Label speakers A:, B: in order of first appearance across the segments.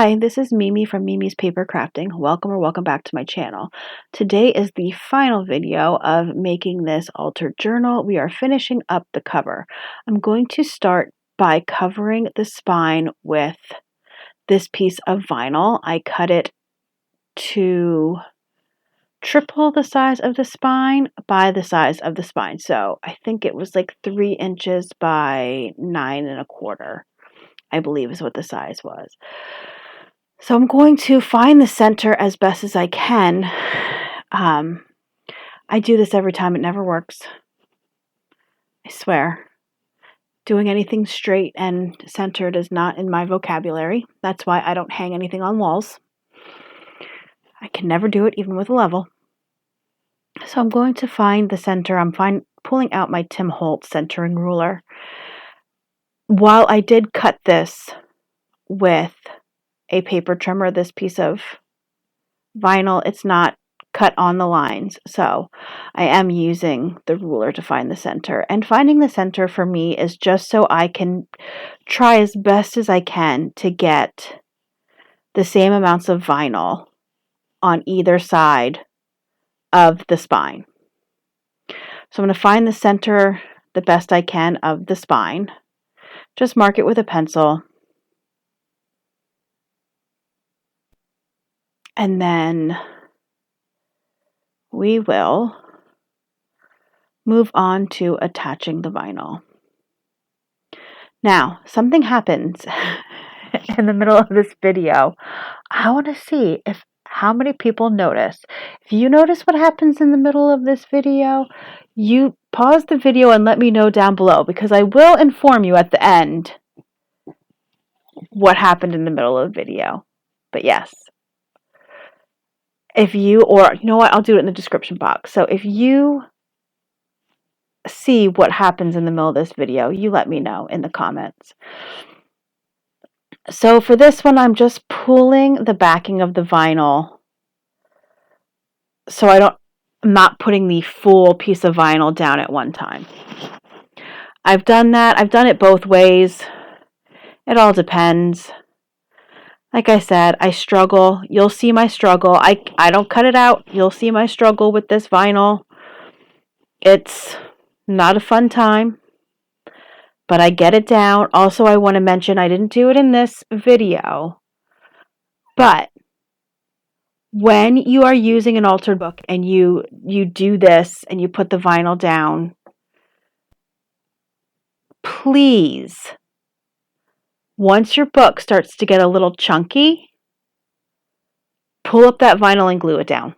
A: Hi, this is Mimi from Mimi's Paper Crafting. Welcome back to my channel. Today is the final video of making this altered journal. We are finishing up the cover. I'm going to start by covering the spine with this piece of vinyl. I cut it to triple the size of the spine by the size of the spine. So I think it was like 3 inches by 9.25, I believe is what the size was. So I'm going to find the center as best as I can. I do this every time. It never works. I swear. Doing anything straight and centered is not in my vocabulary. That's why I don't hang anything on walls. I can never do it, even with a level. So I'm going to find the center. I'm pulling out my Tim Holtz centering ruler. While I did cut this with a paper trimmer, this piece of vinyl, it's not cut on the lines, so I am using the ruler to find the center. And finding the center for me is just so I can try as best as I can to get the same amounts of vinyl on either side of the spine. So I'm going to find the center the best I can of the spine. Just mark it with a pencil. And then we will move on to attaching the vinyl. Now, something happens in the middle of this video. I want to see how many people notice. If you notice what happens in the middle of this video, you pause the video and let me know down below, because I will inform you at the end what happened in the middle of the video. But yes. If you, or you know what, I'll do it in the description box. So if you see what happens in the middle of this video, you let me know in the comments. So for this one, I'm just pulling the backing of the vinyl, so I'm not putting the full piece of vinyl down at one time. I've done that. I've done it both ways. It all depends. Like I said, I struggle. You'll see my struggle. I don't cut it out. You'll see my struggle with this vinyl. It's not a fun time, but I get it down. Also, I want to mention, I didn't do it in this video, but when you are using an altered book and you do this and you put the vinyl down, please, once your book starts to get a little chunky, pull up that vinyl and glue it down.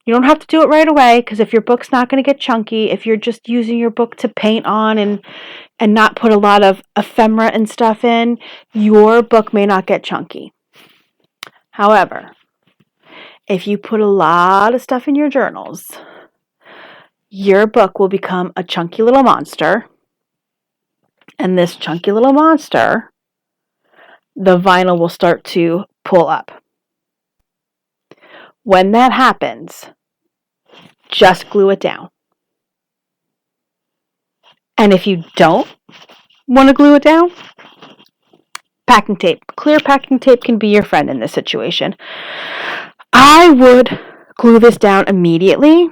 A: You don't have to do it right away, because if your book's not going to get chunky, if you're just using your book to paint on and not put a lot of ephemera and stuff in, your book may not get chunky. However, if you put a lot of stuff in your journals, your book will become a chunky little monster. And this chunky little monster, the vinyl will start to pull up. When that happens, just glue it down. And if you don't want to glue it down, packing tape. Clear packing tape can be your friend in this situation. I would glue this down immediately.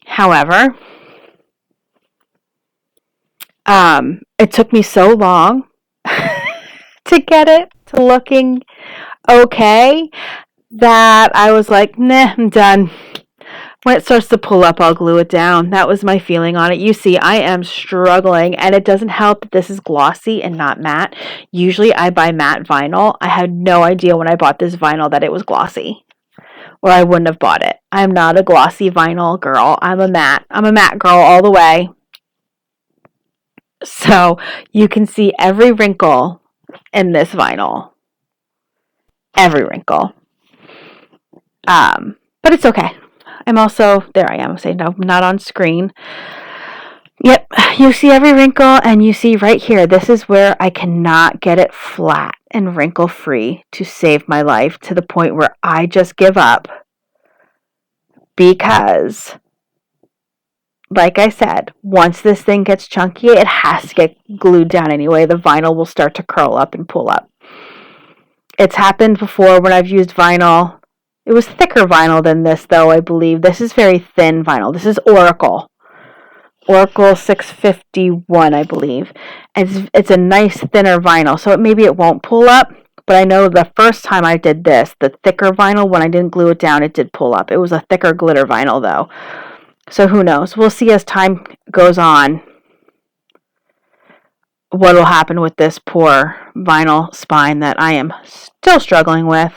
A: However, it took me so long to get it to looking okay that I was like, nah, I'm done. When it starts to pull up, I'll glue it down. That was my feeling on it. You see, I am struggling, and it doesn't help that this is glossy and not matte. Usually I buy matte vinyl. I had no idea when I bought this vinyl that it was glossy, or I wouldn't have bought it. I'm not a glossy vinyl girl. I'm a matte girl all the way. So you can see every wrinkle in this vinyl. Every wrinkle. But it's okay. I'm also, there I am, saying no, I'm not on screen. Yep, you see every wrinkle, and you see right here, this is where I cannot get it flat and wrinkle free to save my life, to the point where I just give up, because, like I said, once this thing gets chunky, it has to get glued down anyway. The vinyl will start to curl up and pull up. It's happened before when I've used vinyl. It was thicker vinyl than this, though, I believe. This is very thin vinyl. This is Oracle. Oracle 651, I believe. It's a nice thinner vinyl, so maybe it won't pull up. But I know the first time I did this, the thicker vinyl, when I didn't glue it down, it did pull up. It was a thicker glitter vinyl, though. So who knows? We'll see as time goes on what will happen with this poor vinyl spine that I am still struggling with.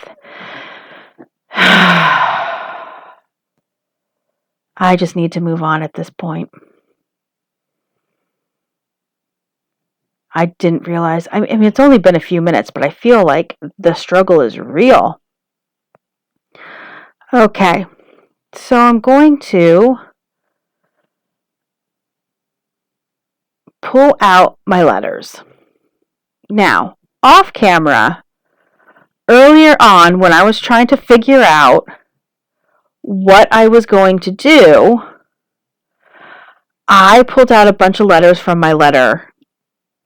A: I just need to move on at this point. I didn't realize, I mean, it's only been a few minutes, but I feel like the struggle is real. Okay, so I'm going to pull out my letters. Now, off camera, earlier on when I was trying to figure out what I was going to do, I pulled out a bunch of letters from my letter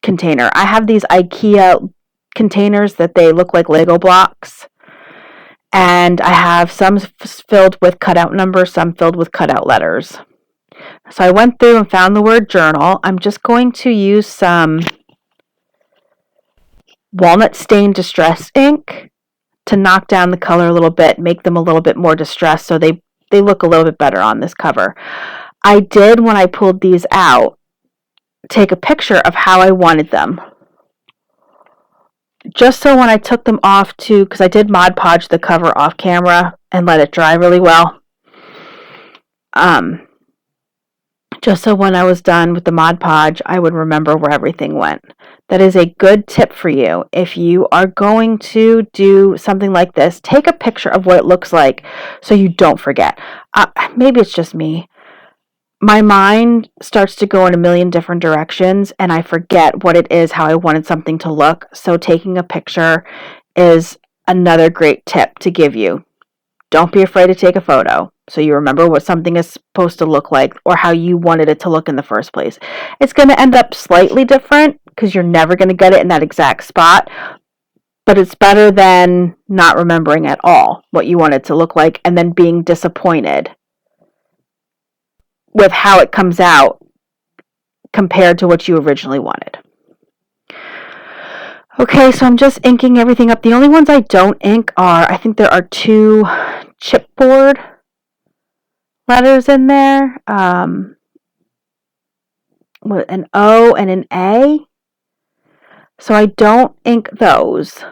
A: container. I have these IKEA containers that they look like Lego blocks. And I have some filled with cutout numbers, some filled with cutout letters. So I went through and found the word journal. I'm just going to use some walnut stain distress ink to knock down the color a little bit, make them a little bit more distressed so they look a little bit better on this cover. I did, when I pulled these out, take a picture of how I wanted them. Just so when I took them off to, because I did Mod Podge the cover off camera and let it dry really well. Just so when I was done with the Mod Podge, I would remember where everything went. That is a good tip for you. If you are going to do something like this, take a picture of what it looks like so you don't forget. Maybe it's just me. My mind starts to go in a million different directions and I forget what it is, how I wanted something to look. So taking a picture is another great tip to give you. Don't be afraid to take a photo so you remember what something is supposed to look like or how you wanted it to look in the first place. It's going to end up slightly different because you're never going to get it in that exact spot, but it's better than not remembering at all what you want it to look like and then being disappointed with how it comes out compared to what you originally wanted. Okay, so I'm just inking everything up. The only ones I don't ink are, I think there are 2 chipboard letters in there. An O and an A. So I don't ink those.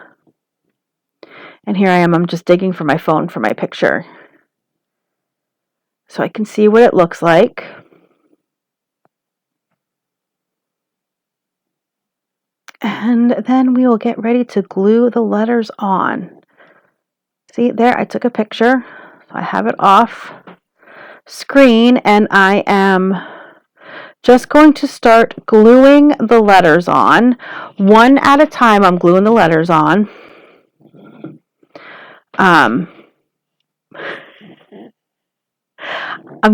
A: And here I am, I'm just digging for my phone for my picture, so I can see what it looks like. And then we will get ready to glue the letters on. See there, I took a picture. So I have it off screen and I am just going to start gluing the letters on. One at a time, I'm gluing the letters on. I'm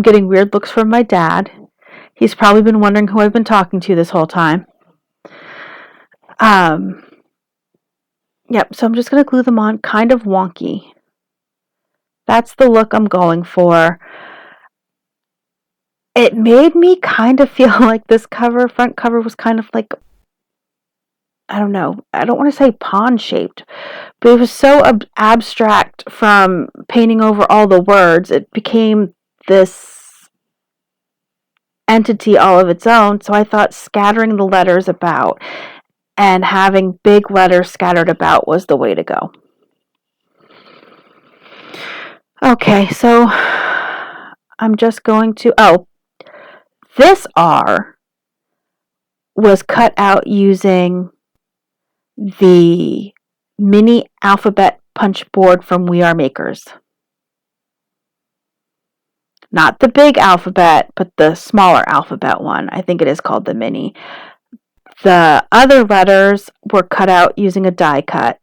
A: getting weird looks from my dad. He's probably been wondering who I've been talking to this whole time. Yep, so I'm just going to glue them on kind of wonky. That's the look I'm going for. It made me kind of feel like this front cover was kind of like, I don't know, I don't want to say pond-shaped, but it was so abstract from painting over all the words. It became this entity all of its own, so I thought scattering the letters about and having big letters scattered about was the way to go. Okay, so I'm just going to, this R was cut out using the mini alphabet punch board from We Are Makers. Not the big alphabet, but the smaller alphabet one. I think it is called the mini. The other letters were cut out using a die cut.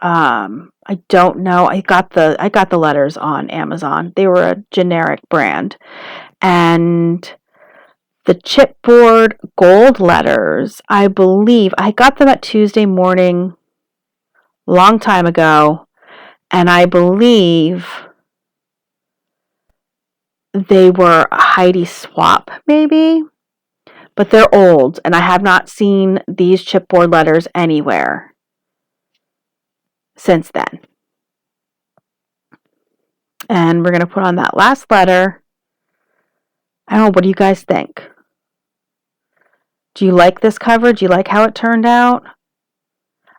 A: I don't know. I got the letters on Amazon. They were a generic brand. And the chipboard gold letters, I believe, I got them at Tuesday Morning long time ago, and I believe they were Heidi Swapp, maybe, but they're old, and I have not seen these chipboard letters anywhere since then. And we're going to put on that last letter. I don't know, what do you guys think? Do you like this cover? Do you like how it turned out?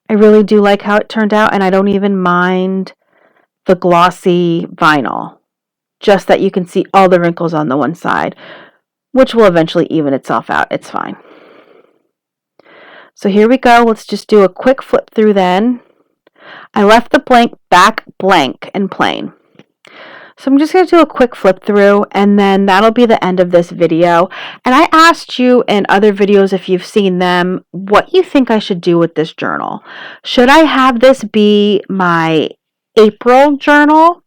A: I really do like how it turned out, and I don't even mind the glossy vinyl. Just that you can see all the wrinkles on the one side, which will eventually even itself out. It's fine. So here we go. Let's just do a quick flip through then. I left the back blank and plain. So I'm just going to do a quick flip through, and then that'll be the end of this video. And I asked you in other videos, if you've seen them, what you think I should do with this journal. Should I have this be my April journal?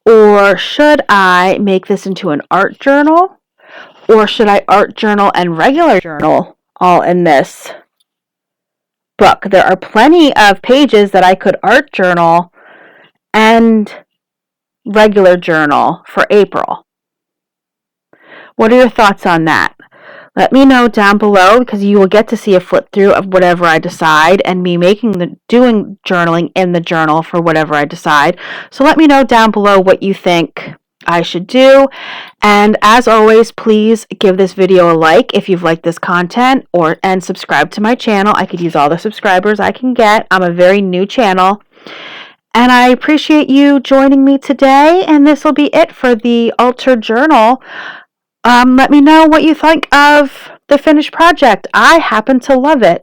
A: Or should I make this into an art journal? Or should I art journal and regular journal all in this book? There are plenty of pages that I could art journal and regular journal for April. What are your thoughts on that? Let me know down below, because you will get to see a flip through of whatever I decide, and me doing journaling in the journal for whatever I decide. So let me know down below what you think I should do. And as always, please give this video a like if you've liked this content, and subscribe to my channel. I could use all the subscribers I can get. I'm a very new channel. And I appreciate you joining me today, and this will be it for the altered journal. Let me know what you think of the finished project. I happen to love it.